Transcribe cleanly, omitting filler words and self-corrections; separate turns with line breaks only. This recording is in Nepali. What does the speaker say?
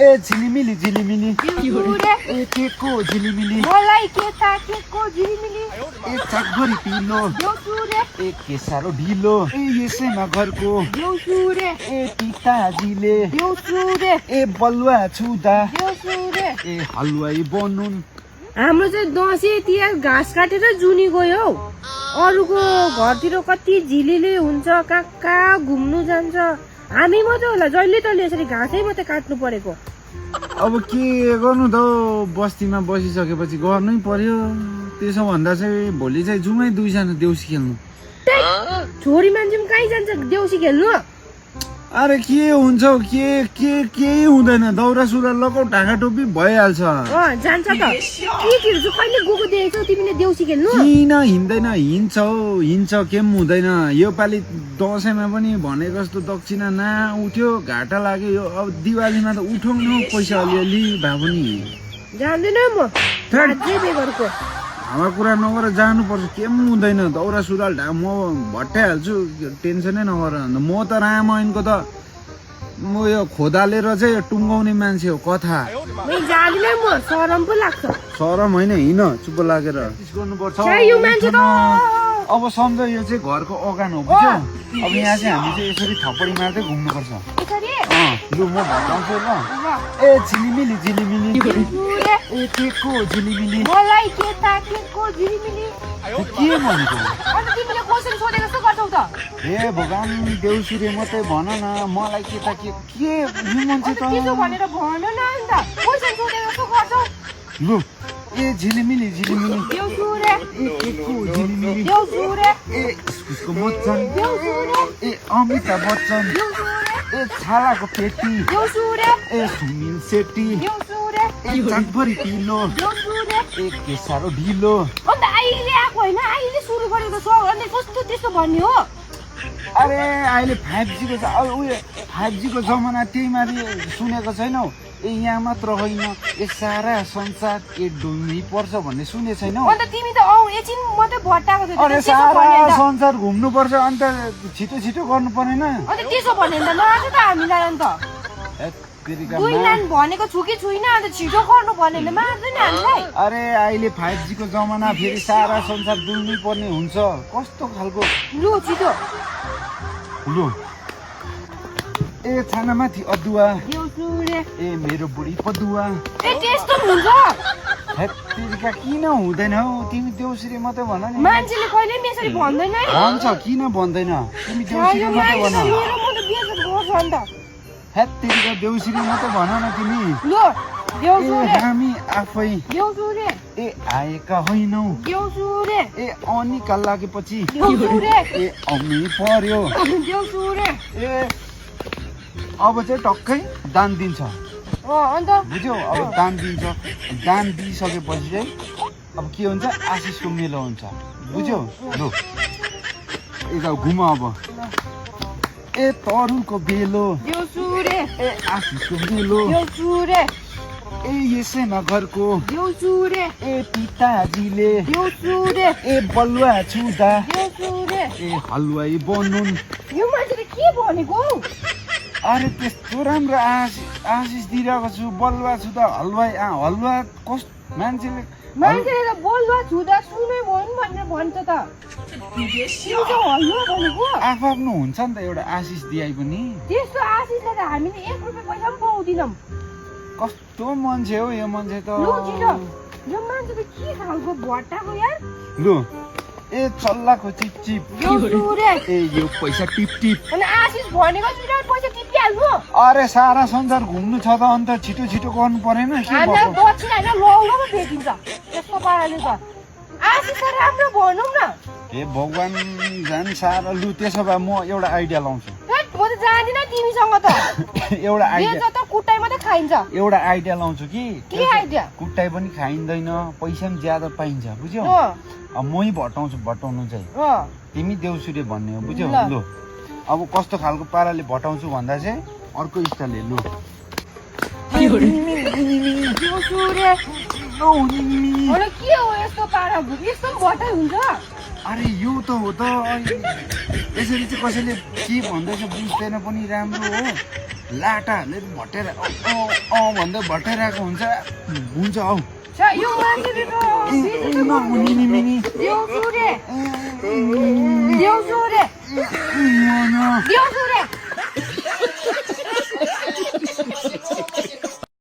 ए झिलिमिली झिलिमिली ए के को झिलिमिली
मलाई के ताकेको झिलिमिली
ए चाकभरि पिलो ए के साह्रो ढिलो ए यसैमा घरको ए पिताजीले ए बलुवा छुदा ए हलुवाई बनुन्।
हाम्रो चाहिँ दसैँ तिहार घाँस काटेर जुनी गयो हौ। अरूको घरतिर कति झिलिली हुन्छ, कहाँ कहाँ घुम्नु जान्छ, हामी मात्रै होला जहिले तहिले यसरी घाँसै मात्रै काट्नु परेको।
अब के गर्नु त बस्तीमा बसिसकेपछि गर्नै पर्यो। त्यसो भन्दा चाहिँ भोलि चाहिँ जाउँ है दुईजना देउसी खेल्नु।
छोरी मान्छे पनि कहीँ जान्छ देउसी खेल्नु?
अरे के हुन्छ हौ, केही हुँदैन। दौरा सुरुवाल लगाऊ, ढाका टोपी भइहाल्छ।
जान्छ त केटीहरू चाहिँ कहिले गएको देखेछौ तिमीले देउसी खेल्नु?
किन हिँड्दैन? हिँड्छ के पनि हुँदैन। यो पालि दसैँमा पनि भनेको जस्तो दक्षिणा ना उठ्यो, घाटा लाग्यो। यो अब दिवालीमा त उठाउनु पैसा अलिअलि भए पनि।
जान्दैन म अझै बेगरको।
हाम्रो कुरा नगरेर जानुपर्छ, के पनि हुँदैन। दौरा सुरुवाल म भट्टाइहाल्छु, टेन्सनै नगर। म त रामायणको त म यो खोदालेर चाहिँ टुङ्गाउने मान्छे हो कथा।
जाँदिन म, सरम पो लाग्छ।
सरम होइन, हिँड चुप्प लागेर गर्नुपर्छ।
यो मान्छे त
अब सम्झ यो चाहिँ घरको अगान हो, बुझ्यो? अब यहाँ चाहिँ हामी चाहिँ यसरी थप्पडी मार्दै घुम्नुपर्छ। लु म भटाउँछु ल। ए झिलिमिली झिलिमिली ए के को झिलिमिली
मलाई के ताकेको झिलिमिली
के भनेको?
अन्त तिमीले क्वेसन सोधेको जस्तो गर्छौ त।
ए भगवान देउसुरे मात्रै भन न, मलाई के ताके के यो मान्छे त
त्यसो भनेर भन न अन्त। क्वेसन सोधेको जस्तो गर्छौ।
लु ए झिलिमिली झिलिमिली
देउसुरे
ए के को झिलिमिली
देउसुरे
ए उसको बच्चन
देउसुरे
ए अमिताभ बच्चन ए छालाको पेटी
देउसुरे
ए सुनिल सेट्टी
देउसुरे
ए चाकभरि पिलो
देउसुरे
ए के साह्रो ढिलो।
अन्त अहिले आएको होइन, अहिले सुरु गरेको छ। अन्त कस्तो त्यस्तो भन्ने हो?
अरे अहिले 5G को उयो 5G को जमाना, त्यही माथि सुनेको छैनौ? ए यहाँ मात्र होइन, ए सारा संसार ए डुल्नै पर्छ भन्ने सुने छैनौ?
अन्त तिमी त एकछिन मात्रै भट्टाएको थियो।
अरे सारा संसार घुम्नु पर्छ, अन्त छिटो छिटो गर्नु परेन?
अन्त त्यसो भन्यो भने त नआएको त हामीलाई। अन्त दुई लाइन भनेको छु कि छुइनँ, अन्त छिटो गर्नु भन्यो भने मार्दैन हामीलाई।
अरे अहिले 5G को जमाना, फेरि सारा संसार डुल्नै पर्ने हुन्छ। कस्तो खालको?
लु छिटो
लु ए छानामाथि अदुवा
देउसुरे
ए मेरो बुढी पदुवा।
ए त्यस्तो हुन्छ?
हेत्तेरिका किन हुँदैन हौ? तिमी देउसुरे मात्रै भन नि।
मान्छेले कहिले पनि यसरी भन्दैन है।
भन्छ, किन भन्दैन? तिमी देउसुरे मात्रै भन।
मेरो म त बेइज्जत गर्छ अन्त।
हेत्तेरिका देउसुरे मात्रै भन न तिमी।
लु देउसुरे
ए हामी आफै
देउसुरे
ए आएका होइनौ
देउसुरे
ए अनिका लागेपछि
देउसुरे
ए आउनै पर्यो
देउसुरे
ए अब चाहिँ टक्कै दान दिन्छ।
अन्त
बुझ्यौ? अब दान दिन्छ, दान दिइसकेपछि चाहिँ अब के हुन्छ? आशिषको मेलो हुन्छ, बुझ्यौ? लु यता घुम अब। ए तरुलको बेलो
देउसुरे
ए आशिषको मेलो
देउसुरे
ए यसैमा घरको
देउसुरे
ए पिताजीले
देउसुरे
ए बलुवा छुदा
देउसुरे
ए हलुवाई बनुन्।
यो मान्छेले के भनेको?
अरे त्यस्तो राम्रो आशिष दिइरहेको छु। बलुवा छुदा हलुवाई हलुवा कस्तो मान्छेले
त बोल्दा छुदा सुनै भन्नु भनेर भन्छ त। तिमी चाहिँ हल्लुवा भनेको?
आफ्नो हुन्छ नि त एउटा आशिष दिए पनि।
त्यस्तो आशिषलाई त हामीले 1 रुपियाँ पैसा पनि पाउँदिनौँ।
कस्तो मान्छे हो यो मान्छे त।
लु छिटो, यो मान्छे त के खालको भट्टाको यार।
लु ए चल्लाको चिपचिप
देउसुरे
ए यो पैसा टिप टिप।
अनि आशिष भनेको छिटो पैसा टिपिहाल्नु।
अरे सारा संसार घुम्नु छ त, अन्त छिटो छिटो गर्नु परेन? के
हामीलाई
भएको?
दक्षिणा होइन लौलोमा भेटिन्छ यस्तो पाराले त। आशिष त राम्रो भनौँ न।
ए भगवान झन् सारा। लु त्यसो भए म एउटा आइडिया लाउँछु।
म त जान्दिनँ तिमीसँग त।
एउटा आइडिया
बेच त कुटाइ मात्रै खाइन्छ।
एउटा आइडिया लाउँछु कि।
के आइडिया?
कुटाइ पनि खाइँदैन, पैसा पनि ज्यादा पाइन्छ, बुझ्यौ? अब मै भटाउँछु, भटाउनु चाहिँ तिमी देउसुरे भन्ने हो, बुझ्यौ? लु अब कस्तो खालको पाराले भटाउँछु भन्दा चाहिँ अर्को स्टाइलले। लु
देउसुरे अरे के हो यस्तो पारा? यस्तो भटाइ हुन्छ?
अरे यो त हो त। यसरी चाहिँ कसैले के भन्दैछ बुझ्दैन पनि राम्रो हो। लाटाहरूले भटेर भन्दै भटाइरहेको हुन्छ हौ
यो मान्छेले त
नहुने नि मिनी
यो सुरे